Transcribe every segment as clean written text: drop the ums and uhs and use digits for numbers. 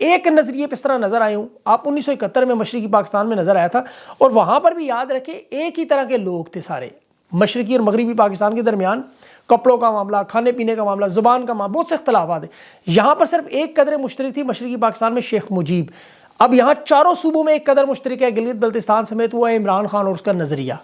ایک نظریے پہ اس طرح نظر آئے ہوں. آپ 1971 میں مشرقی پاکستان میں نظر آیا تھا, اور وہاں پر بھی یاد رکھیں ایک ہی طرح کے لوگ تھے سارے, مشرقی اور مغربی پاکستان کے درمیان کپڑوں کا معاملہ, کھانے پینے کا معاملہ, زبان کا معاملہ, بہت سے اختلافات ہیں. یہاں پر صرف ایک قدر مشترک تھی مشرقی پاکستان میں, شیخ مجیب. اب یہاں چاروں صوبوں میں ایک قدر مشترک ہے, گلگت بلتستان سمیت, وہ ہے عمران خان اور اس کا نظریہ.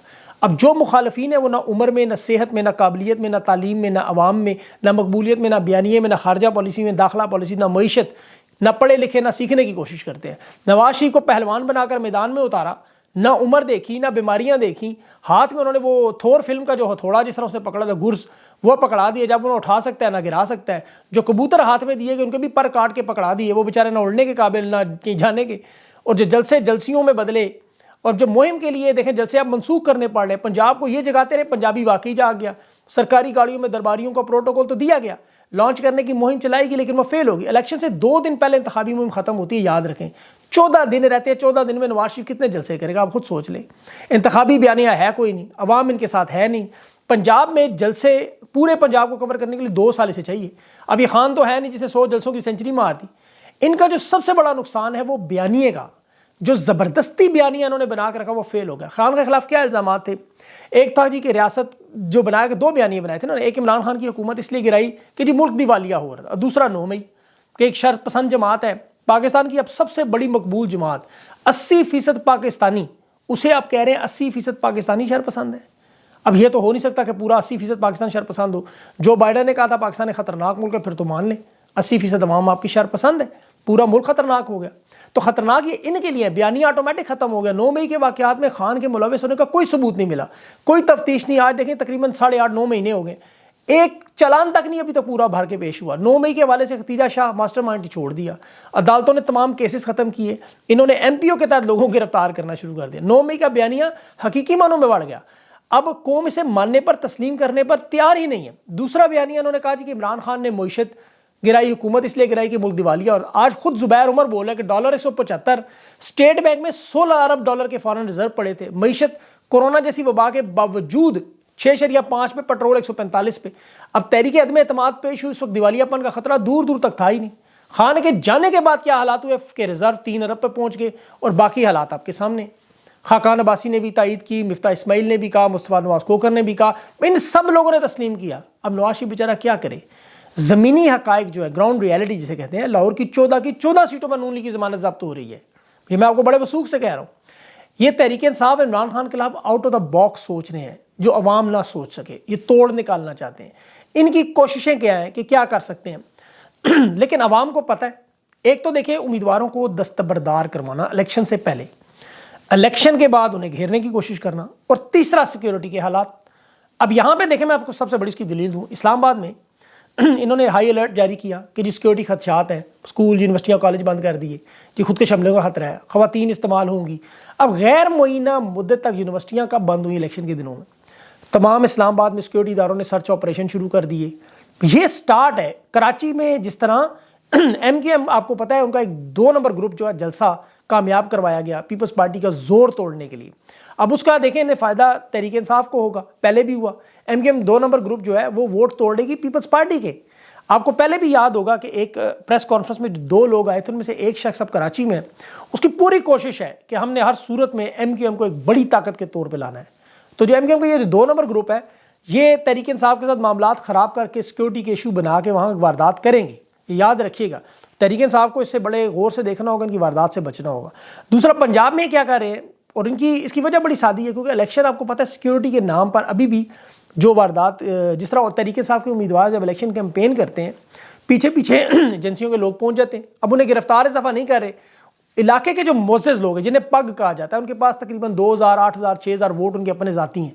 اب جو مخالفین ہیں وہ نہ عمر میں, نہ صحت میں, نہ قابلیت میں, نہ تعلیم میں, نہ عوام میں, نہ مقبولیت میں, نہ بیانیے میں, نہ خارجہ پالیسی میں, داخلہ پالیسی, نہ معیشت, نہ پڑھے لکھے, نہ سیکھنے کی کوشش کرتے ہیں. نواز شریف کو پہلوان بنا کر میدان میں اتارا, نہ عمر دیکھی, نہ بیماریاں دیکھیں. ہاتھ میں انہوں نے وہ تھور فلم کا جو ہتھوڑا جس طرح اس نے پکڑا تھا, گرز, وہ پکڑا دیے. جب انہیں اٹھا سکتا ہے نہ گرا سکتا ہے. جو کبوتر ہاتھ میں دیے گئے ان کے بھی پر کاٹ کے پکڑا دیے, وہ بیچارے نہ اڑنے کے قابل نہ کہیں جانے کے. اور جو جلسے جلسیوں میں بدلے, اور جو مہم کے لیے دیکھیں جلسے آپ منسوخ کرنے پڑ رہے, پنجاب کو یہ جگاتے رہے, پنجابی واقعی جاگ گیا. سرکاری گاڑیوں میں درباریوں کا پروٹوکول تو دیا گیا, لانچ کرنے کی مہم چلائی گئی, لیکن وہ فیل ہوگی. الیکشن سے 2 دن پہلے انتخابی مہم ختم ہوتی ہے, یاد رکھیں. 14 دن رہتے ہیں, 14 دن میں نواز شریف کتنے جلسے کرے گا, آپ خود سوچ لیں. انتخابی بیانیہ ہے کوئی نہیں, عوام ان کے ساتھ ہے نہیں. پنجاب میں جلسے پورے پنجاب کو کور کرنے کے لیے 2 سال سے چاہیے. اب یہ خان تو ہے نہیں جسے 100 جلسوں کی سینچری مار دی. ان کا جو سب سے بڑا نقصان ہے وہ بیانیے کا, جو زبردستی بیانیہ انہوں نے بنا کے رکھا وہ فیل ہو گیا. خان کے خلاف کیا الزامات تھے؟ ایک تھا جی کہ ریاست جو بنایا کہ 2 بیانیے بنائے تھے نا, ایک عمران خان کی حکومت اس لیے گرائی کہ جی ملک دیوالیہ ہو رہا تھا, اور دوسرا 9 مئی کہ ایک شرط پسند جماعت ہے پاکستان کی اب سب سے بڑی مقبول جماعت, 80% پاکستانی, اسے آپ کہہ رہے ہیں 80% پاکستانی شر پسند ہے. اب یہ تو ہو نہیں سکتا کہ پورا 80% پاکستان شر پسند ہو. جو بائیڈن نے کہا تھا پاکستان ایک خطرناک ملک ہے, پھر تو مان لیں 80% عوام آپ کی شر پسند ہے, پورا ملک خطرناک ہو گیا. تو خطرناک یہ ان کے لیے, بیانیہ آٹومیٹک ختم ہو گیا. 9 مئی کے واقعات میں خان کے ملوث ہونے کا کوئی ثبوت نہیں ملا, کوئی تفتیش نہیں. آج دیکھیں تقریباً 8.5-9 مہینے ہو گئے, ایک چلان تک نہیں ابھی تک پورا بھر کے پیش ہوا. 9 مئی کے حوالے سے ختیجہ شاہ ماسٹر مائنڈ چھوڑ دیا, عدالتوں نے تمام کیسز ختم کیے, انہوں نے MPO کے تحت لوگوں کو گرفتار کرنا شروع کر دیا. 9 مئی کا بیانیہ حقیقی معنوں میں بڑھ گیا. اب قوم اسے ماننے پر, تسلیم کرنے پر تیار ہی نہیں ہے. دوسرا بیانیہ انہوں نے کہا جی کہ عمران خان نے معیشت گرائی, حکومت اس لیے گرائی کہ ملک دیوالیہ. اور آج خود زبیر عمر بول رہے کہ $175, اسٹیٹ بینک میں $16 ارب کے فارن ریزرو پڑے تھے. معیشت کورونا جیسی وبا کے باوجود 6.5 پہ, پیٹرول 145 پہ. اب تحریک عدم اعتماد پیش ہوئی, اس وقت دیوالیہ پن کا خطرہ دور دور تک تھا ہی نہیں. خان کے جانے کے بعد کیا حالات ہوئے کہ ریزرو 3 ارب پہ پہنچ گئے, اور باقی حالات آپ کے سامنے. خاقان عباسی نے بھی تائید کی, مفتاح اسماعیل نے بھی کہا, مصطفیٰ نواز کوکر نے بھی کہا, ان سب لوگوں نے تسلیم کیا. اب نواز شریف بیچارہ کیا کرے؟ زمینی حقائق جو ہے, گراؤنڈ ریالٹی جسے کہتے ہیں, لاہور کی 14 سیٹوں پر نون لیگ کی ضمانت ضبط ہو رہی ہے. یہ میں آپ کو بڑے وثوق سے کہہ رہا ہوں. یہ تحریک انصاف عمران خان کے خلاف آؤٹ آف دا باکس سوچ رہے ہیں, جو عوام نہ سوچ سکے. یہ توڑ نکالنا چاہتے ہیں. ان کی کوششیں کیا ہیں کہ کیا کر سکتے ہیں, لیکن عوام کو پتہ ہے. ایک تو دیکھیں امیدواروں کو دستبردار کروانا الیکشن سے پہلے, الیکشن کے بعد انہیں گھیرنے کی کوشش کرنا, اور تیسرا سیکیورٹی کے حالات. اب یہاں پہ دیکھیں میں آپ کو سب سے بڑی اس کی دلیل دوں. اسلام آباد میں انہوں نے ہائی الرٹ جاری کیا کہ جی سیکیورٹی خدشات ہیں, اسکول یونیورسٹیاں کالج بند کر دیے, جی خودکش حملوں کا خطرہ ہے, خواتین استعمال ہوں گی. اب غیر معینہ مدت تک یونیورسٹیاں کب بند ہوئی؟ الیکشن کے دنوں میں. تمام اسلام آباد میں سیکیورٹی اداروں نے سرچ آپریشن شروع کر دیے. یہ سٹارٹ ہے. کراچی میں جس طرح MKM آپ کو پتہ ہے ان کا ایک 2 نمبر گروپ جو ہے جلسہ کامیاب کروایا گیا پیپلز پارٹی کا زور توڑنے کے لیے. اب اس کا دیکھیں انہیں فائدہ تحریک انصاف کو ہوگا, پہلے بھی ہوا. MKM 2 نمبر گروپ جو ہے وہ ووٹ توڑے گی پیپلز پارٹی کے. آپ کو پہلے بھی یاد ہوگا کہ ایک پریس کانفرنس میں 2 لوگ آئے تھے, ان میں سے ایک شخص اب کراچی میں ہے. اس کی پوری کوشش ہے کہ ہم نے ہر صورت میں MKM کو ایک بڑی طاقت کے طور پہ لانا ہے. تو جو MKM کا یہ 2 نمبر گروپ ہے, یہ تحریک انصاف کے ساتھ معاملات خراب کر کے سیکیورٹی کے ایشو بنا کے وہاں واردات کریں گے. یہ یاد رکھیے گا. تحریک انصاف کو اس سے بڑے غور سے دیکھنا ہوگا, ان کی واردات سے بچنا ہوگا. دوسرا پنجاب میں کیا کر رہے ہیں, اور ان کی اس کی وجہ بڑی سادی ہے, کیونکہ الیکشن آپ کو پتہ ہے سیکیورٹی کے نام پر ابھی بھی جو واردات, جس طرح تحریک انصاف کے امیدوار جب الیکشن کیمپین کرتے ہیں پیچھے پیچھے ایجنسیوں کے لوگ پہنچ جاتے ہیں. اب انہیں گرفتار اضافہ نہیں کر رہے. علاقے کے جو معزز لوگ ہیں جنہیں پگ کہا جاتا ہے, ان کے پاس تقریباً 2000, 8000, 6000 ووٹ ان کے اپنے ذاتی ہیں.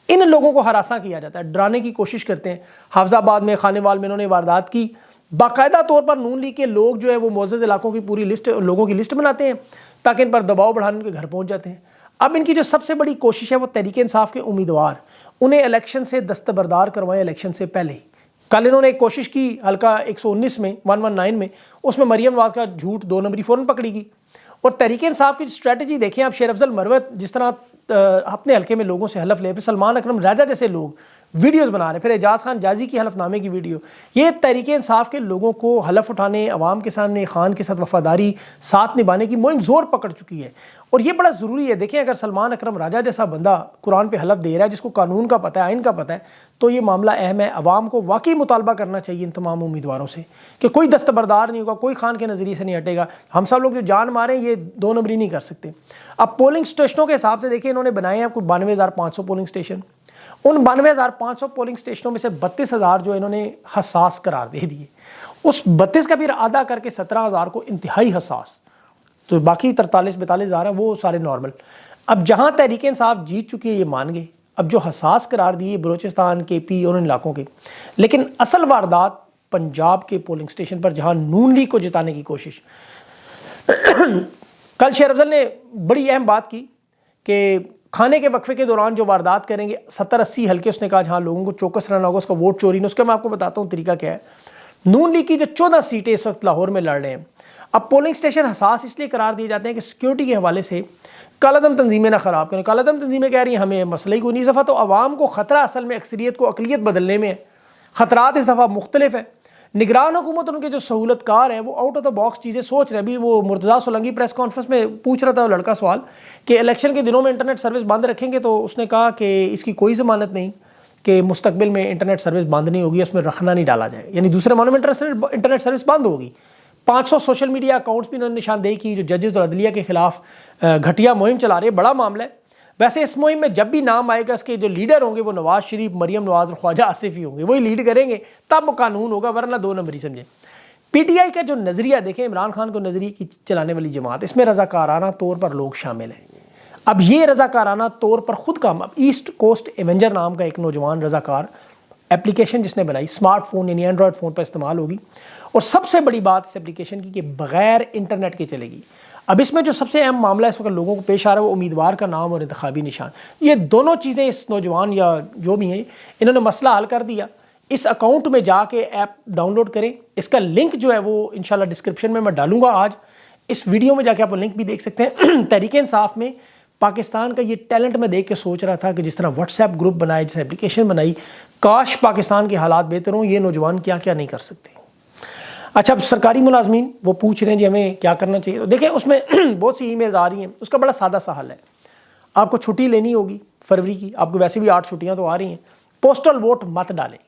ان لوگوں کو ہراساں کیا جاتا ہے, ڈرانے کی کوشش کرتے ہیں. حافظ آباد میں, خانے وال میں انہوں نے واردات کی. باقاعدہ طور پر نون لیگ کے لوگ جو ہے وہ معزز علاقوں کی پوری لسٹ, لوگوں کی لسٹ بناتے ہیں تاکہ ان پر دباؤ بڑھانے ان کے گھر پہنچ جاتے ہیں. اب ان کی جو سب سے بڑی کوشش ہے وہ تحریک انصاف کے امیدوار, انہیں الیکشن سے دستبردار کروائیں الیکشن سے پہلے. کل انہوں نے ایک کوشش کی حلقہ 119 میں 119 میں, اس میں مریم نواز کا جھوٹ 2 نمبری فوراً پکڑی گئی. اور تحریک انصاف کی اسٹریٹجی دیکھیں آپ, شیر افضل مروت جس طرح اپنے حلقے میں لوگوں سے حلف لے, پھر سلمان اکرم راجہ جیسے لوگ ویڈیوز بنا رہے ہیں، پھر اعجاز خان جازی کی حلف نامے کی ویڈیو. یہ تحریک انصاف کے لوگوں کو حلف اٹھانے، عوام کے سامنے خان کے ساتھ وفاداری ساتھ نبھانے کی مہم زور پکڑ چکی ہے، اور یہ بڑا ضروری ہے. دیکھیں اگر سلمان اکرم راجہ جیسا بندہ قرآن پہ حلف دے رہا ہے، جس کو قانون کا پتہ ہے، آئین کا پتہ ہے، تو یہ معاملہ اہم ہے. عوام کو واقعی مطالبہ کرنا چاہیے ان تمام امیدواروں سے کہ کوئی دستبردار نہیں ہوگا، کوئی خان کے نظریے سے نہیں ہٹے گا. ہم سب لوگ جو جان ماریں یہ 2 نمبری نہیں کر سکتے. اب پولنگ سٹیشنوں کے حساب سے دیکھیں، انہوں نے بنائے ہیں کوئی 92,500 پولنگ سٹیشن. ان 92,500 پولنگ سٹیشنوں میں سے 32,000 جو انہوں نے حساس قرار دے دیے. اس 32 کا پھر آدھا کر کے 17,000 کو انتہائی حساس، تو باقی 43-42,000 ہیں وہ سارے نارمل. اب جہاں تحریک انصاف جیت چکی ہے یہ مان گئے، اب جو حساس قرار دیے بلوچستان کے پی اور ان علاقوں کے. لیکن اصل واردات پنجاب کے پولنگ سٹیشن پر جہاں نون لیگ کو جتانے کی کوشش. کل شیر افضل نے بڑی اہم بات کی کہ کھانے کے وقفے کے دوران جو واردات کریں گے 70-80 حلقے، اس نے کہا جہاں لوگوں کو چوکس رہنا ہوگا، اس کا ووٹ چوری. اس کا میں آپ کو بتاتا ہوں طریقہ کیا ہے. نون لیگ کی جو 14 سیٹیں اس وقت لاہور میں لڑ رہے ہیں، اب پولنگ سٹیشن حساس اس لیے قرار دیے جاتے ہیں کہ سیکیورٹی کے حوالے سے کالعدم تنظیمیں نہ خراب کریں. کالعدم تنظیمیں کہہ رہی ہیں ہمیں مسئلہ ہی کوئی نہیں. اس دفعہ تو عوام کو خطرہ اصل میں اکثریت کو اقلیت بدلنے میں ہے. خطرات اس دفعہ مختلف ہیں. نگران حکومت ان کے جو سہولت کار ہیں وہ آؤٹ آف دا باکس چیزیں سوچ رہے ہیں. ابھی وہ مرتضیٰ سولنگی پریس کانفرنس میں پوچھ رہا تھا وہ لڑکا سوال کہ الیکشن کے دنوں میں انٹرنیٹ سروس بند رکھیں گے، تو اس نے کہا کہ اس کی کوئی ضمانت نہیں کہ مستقبل میں انٹرنیٹ سروس بند نہیں ہوگی، اس میں رکھنا نہیں ڈالا جائے. یعنی دوسرے معنوں میں انٹرنیٹ سروس بند ہوگی. 500 سوشل میڈیا اکاؤنٹس بھی انہوں نے نشاندہی کی جو ججز اور عدلیہ کے خلاف گھٹیا مہم چلا رہے ہیں. بڑا معاملہ ہے. ویسے اس مہم میں جب بھی نام آئے گا اس کے جو لیڈر ہوں گے وہ نواز شریف، مریم نواز اور خواجہ آصف ہی ہوں گے. وہی لیڈ کریں گے تب قانون ہوگا، ورنہ 2 نمبری سمجھیں. پی ٹی آئی کا جو نظریہ دیکھیں، عمران خان کو نظریے کی چلانے والی جماعت، اس میں رضاکارانہ طور پر لوگ شامل ہیں. اب یہ رضاکارانہ طور پر خود کام، اب ایسٹ کوسٹ ایونجر نام کا ایک نوجوان رضاکار اپلیکیشن جس نے بنائی، اسمارٹ فون یعنی اینڈرائڈ فون پر استعمال ہوگی، اور سب سے بڑی بات اس اپلیکیشن کی کہ بغیر انٹرنیٹ کے چلے گی. اب اس میں جو سب سے اہم معاملہ اس وقت لوگوں کو پیش آ رہا ہے وہ امیدوار کا نام اور انتخابی نشان. یہ دونوں چیزیں اس نوجوان یا جو بھی ہیں انہوں نے مسئلہ حل کر دیا. اس اکاؤنٹ میں جا کے ایپ ڈاؤن لوڈ کریں. اس کا لنک جو ہے وہ انشاءاللہ ڈسکرپشن میں ڈالوں گا. آج اس ویڈیو میں جا کے آپ وہ لنک بھی دیکھ سکتے ہیں. تحریک انصاف میں پاکستان کا یہ ٹیلنٹ میں دیکھ کے سوچ رہا تھا کہ جس طرح واٹس ایپ گروپ بنائے، جس طرح اپلیکیشن بنائی، کاش پاکستان کے حالات بہتر ہوں. یہ نوجوان کیا کیا نہیں کر سکتے. اچھا، اب سرکاری ملازمین وہ پوچھ رہے ہیں جی ہمیں کیا کرنا چاہیے. تو دیکھیں اس میں بہت سی ای میلز آ رہی ہیں. اس کا بڑا سادہ سا حل ہے. آپ کو چھٹی لینی ہوگی فروری کی، آپ کو ویسے بھی 8 چھٹیاں تو آ رہی ہیں. پوسٹل ووٹ مت ڈالیں.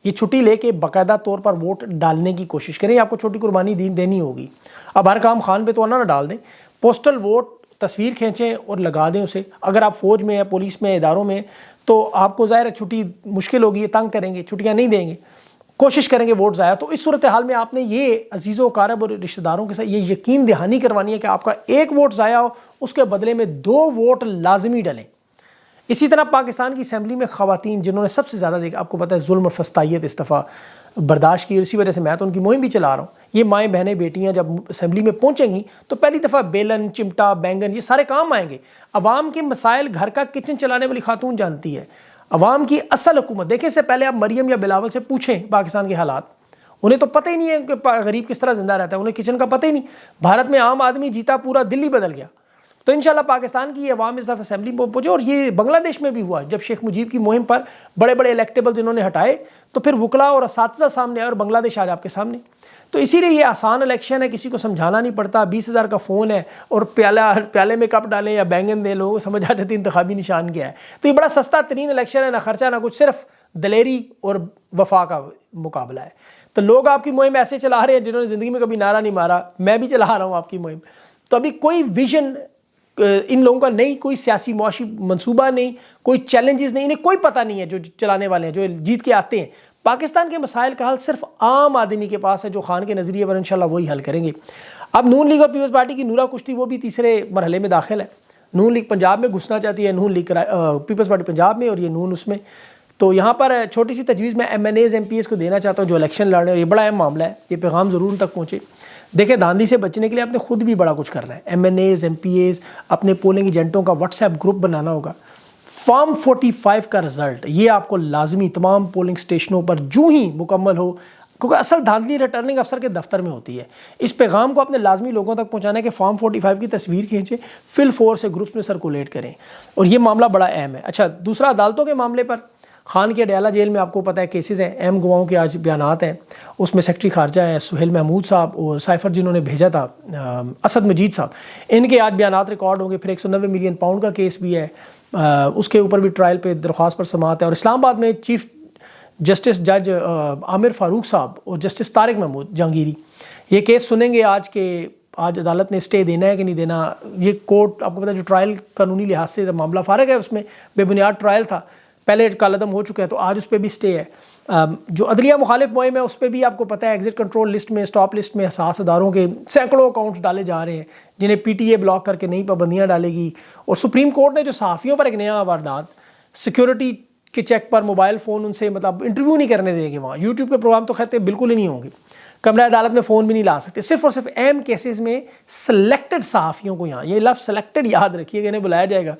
یہ چھٹی لے کے باقاعدہ طور پر ووٹ ڈالنے کی کوشش کریں. آپ کو چھوٹی قربانی دینی ہوگی. اب ہر کام خان پہ تو نہ ڈال دیں. پوسٹل ووٹ تصویر کھینچیں اور لگا دیں اسے. اگر آپ فوج میں ہیں، پولیس میں، اداروں میں، تو آپ کو ظاہر ہے چھٹی مشکل ہوگی، تنگ کریں گے، چھٹیاں نہیں دیں گے، کوشش کریں گے ووٹ ضائع. تو اس صورتحال میں آپ نے یہ عزیز و اقارب اور رشتہ داروں کے ساتھ یہ یقین دہانی کروانی ہے کہ آپ کا 1 ووٹ ضائع ہو اس کے بدلے میں 2 ووٹ لازمی ڈلیں. اسی طرح پاکستان کی اسمبلی میں خواتین جنہوں نے سب سے زیادہ دیکھا، آپ کو پتہ ہے ظلم اور فسطائیت اس دفعہ برداشت کی، اسی وجہ سے میں تو ان کی مہم بھی چلا رہا ہوں. یہ مائیں بہنیں بیٹیاں جب اسمبلی میں پہنچیں گی تو پہلی دفعہ بیلن، چمٹا، بینگن یہ سارے کام آئیں گے. عوام کے مسائل گھر کا کچن چلانے والی خاتون جانتی ہے. عوام کی اصل حکومت دیکھیں، اس سے پہلے آپ مریم یا بلاول سے پوچھیں پاکستان کے حالات. انہیں تو پتہ ہی نہیں ہے کہ غریب کس طرح زندہ رہتا ہے، انہیں کچن کا پتہ ہی نہیں. بھارت میں عام آدمی جیتا پورا دلی بدل گیا. تو انشاءاللہ پاکستان کی یہ عوام اس دفعہ اسمبلی میں پہنچے. اور یہ بنگلہ دیش میں بھی ہوا جب شیخ مجیب کی مہم پر بڑے بڑے الیکٹیبلز انہوں نے ہٹائے تو پھر وکلا اور اساتذہ سامنے آئے اور بنگلہ دیش آج آپ کے سامنے. تو اسی لیے یہ آسان الیکشن ہے، کسی کو سمجھانا نہیں پڑتا. 20,000 کا فون ہے اور پیالے میں کپ ڈالیں یا بینگن دے، لوگوں سمجھ آ جاتی انتخابی نشان کیا ہے. تو یہ بڑا سستا ترین الیکشن ہے، نہ خرچہ نہ کچھ، صرف دلیری اور وفا کا مقابلہ ہے. تو لوگ آپ کی مہم ایسے چلا رہے ہیں جنہوں نے زندگی میں کبھی نعرہ نہیں مارا. میں بھی چلا رہا ہوں آپ کی مہم. تو ابھی کوئی ویژن ان لوگوں کا نہیں، کوئی سیاسی معاشی منصوبہ نہیں، کوئی چیلنجز نہیں، انہیں کوئی پتہ نہیں ہے جو چلانے والے ہیں، جو جیت کے آتے ہیں. پاکستان کے مسائل کا حل صرف عام آدمی کے پاس ہے جو خان کے نظریے پر انشاءاللہ وہی حل کریں گے. اب نون لیگ اور پیپلز پارٹی کی نورا کشتی وہ بھی تیسرے مرحلے میں داخل ہے. نون لیگ پنجاب میں گھسنا چاہتی ہے، نون لیگ پیپلز پارٹی پنجاب میں اور یہ نون اس میں. تو یہاں پر چھوٹی سی تجویز میں MNAs MPs کو دینا چاہتا ہوں جو الیکشن لڑ رہے ہیں. یہ بڑا اہم معاملہ ہے، یہ پیغام ضرور ان تک پہنچے. دیکھیں دھاندلی سے بچنے کے لیے آپ نے خود بھی بڑا کچھ کرنا ہے. MNAs MPs اپنے پولنگ ایجنٹوں کا واٹس ایپ گروپ بنانا ہوگا. فارم 45 کا رزلٹ یہ آپ کو لازمی تمام پولنگ سٹیشنوں پر جو ہی مکمل ہو، کیونکہ اصل دھاندلی ریٹرننگ افسر کے دفتر میں ہوتی ہے. اس پیغام کو اپنے لازمی لوگوں تک پہنچانا ہے کہ فارم 45 کی تصویر کھینچیں، فل 4 سے گروپس میں سرکولیٹ کریں. اور یہ معاملہ بڑا اہم ہے. اچھا، دوسرا عدالتوں کے معاملے پر خان کی اڈیالہ جیل میں آپ کو پتہ ہے کیسز ہیں، اہم گواہوں کے آج بیانات ہیں، اس میں سیکرٹری خارجہ ہیں سہیل محمود صاحب اور سائفر جنہوں نے بھیجا تھا اسد مجید صاحب، ان کے آج بیانات ریکارڈ ہوں گے. پھر 190 ملین پاؤنڈ کا کیس بھی ہے، اس کے اوپر بھی ٹرائل پہ درخواست پر سماعت ہے. اور اسلام آباد میں چیف جسٹس جج عامر فاروق صاحب اور جسٹس طارق محمود جہانگیری یہ کیس سنیں گے آج کے. آج عدالت نے اسٹے دینا ہے کہ نہیں دینا، یہ کورٹ آپ کو پتہ ہے جو ٹرائل قانونی لحاظ سے معاملہ فارغ ہے، اس میں بے بنیاد ٹرائل تھا، پہلے کالعدم ہو چکا ہے، تو آج اس پہ بھی اسٹے ہے. جو عدلیہ مخالف مہم ہے اس پہ بھی آپ کو پتہ ہے ایگزٹ کنٹرول لسٹ میں، اسٹاپ لسٹ میں حساس اداروں کے سینکڑوں اکاؤنٹس ڈالے جا رہے ہیں جنہیں پی ٹی اے بلاک کر کے نئی پابندیاں ڈالے گی. اور سپریم کورٹ نے جو صحافیوں پر ایک نیا واردات، سیکیورٹی کے چیک پر موبائل فون ان سے مطلب انٹرویو نہیں کرنے دیں گے، وہاں یوٹیوب کے پروگرام تو خیر بالکل ہی نہیں ہوں گے، کمرہ عدالت میں فون بھی نہیں لا سکتے، صرف اور صرف اہم کیسز میں سلیکٹڈ صحافیوں کو، یہاں یہ لفظ سلیکٹڈ یاد رکھیے کہ انہیں بلایا جائے گا.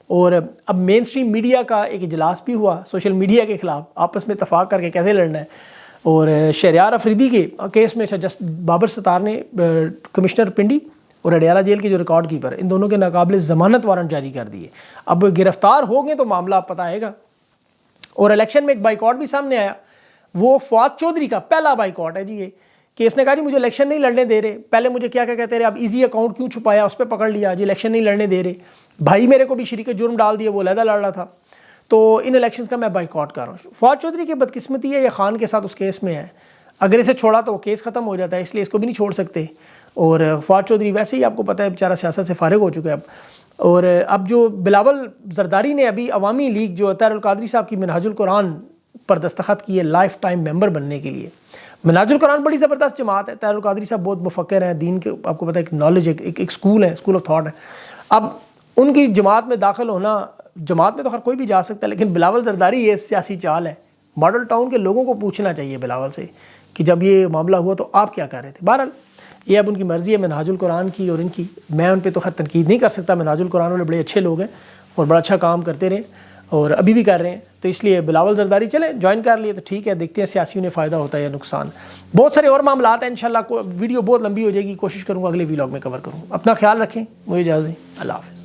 اور اب مین سٹریم میڈیا کا ایک اجلاس بھی ہوا سوشل میڈیا کے خلاف، آپس میں اتفاق کر کے کیسے لڑنا ہے. اور شہریار افریدی کے کیس میں بابر ستار نے کمشنر پنڈی اور اڈیالہ جیل کے جو ریکارڈ کیپر، ان دونوں کے ناقابل ضمانت وارنٹ جاری کر دیے. اب گرفتار ہو گئے تو معاملہ پتہ آئے گا. اور الیکشن میں ایک بائیکاٹ بھی سامنے آیا، وہ فواد چودھری کا پہلا بائیکاٹ ہے جی یہ، کہ اس نے کہا جی مجھے الیکشن نہیں لڑنے دے رہے، پہلے مجھے کیا کہتے رہے، اب ایزی اکاؤنٹ کیوں چھپایا اس پہ پکڑ لیا جی، الیکشن نہیں لڑنے دے رہے، بھائی میرے کو بھی شریک جرم ڈال دیا، وہ علیحدہ لڑ رہا تھا، تو ان الیکشنز کا میں بائیکاٹ کر رہا ہوں. فواد چودھری کی بدقسمتی ہے یہ خان کے ساتھ اس کیس میں ہے، اگر اسے چھوڑا تو وہ کیس ختم ہو جاتا ہے، اس لیے اس کو بھی نہیں چھوڑ سکتے. اور فواد چودھری ویسے ہی آپ کو پتہ ہے بیچارہ سیاست سے فارغ ہو چکا ہے اب. اور اب جو بلاول زرداری نے ابھی عوامی لیگ جو طاہر القادری صاحب کی منہاج القرآن پر دستخط کی ہے لائف ٹائم ممبر بننے کے لیے. منہاج القرآن بڑی زبردست جماعت ہے، طاہر القادری صاحب بہت مفکر ہیں دین کے، آپ کو پتہ ہے ایک نالج ایک سکول ہے، اسکول آف تھاٹ ہے. اب ان کی جماعت میں داخل ہونا، جماعت میں تو ہر کوئی بھی جا سکتا ہے، لیکن بلاول زرداری یہ سیاسی چال ہے. ماڈل ٹاؤن کے لوگوں کو پوچھنا چاہیے بلاول سے کہ جب یہ معاملہ ہوا تو آپ کیا کر رہے تھے. بہرحال یہ اب ان کی مرضی ہے منہاج القرآن کی اور ان کی، میں ان پہ تو خیر تنقید نہیں کر سکتا. منہاج القرآن والے بڑے اچھے لوگ ہیں اور بڑا اچھا کام کرتے رہے اور ابھی بھی کر رہے ہیں، تو اس لیے بلاول زرداری چلیں جوائن کر لیے تو ٹھیک ہے، دیکھتے ہیں سیاسیوں نے فائدہ ہوتا ہے یا نقصان. بہت سارے اور معاملات ہیں انشاءاللہ، ویڈیو بہت لمبی ہو جائے گی، کوشش کروں گا اگلے ویلاگ میں کور کروں. اپنا خیال رکھیں، مجھے اجازت دیں، اللہ حافظ.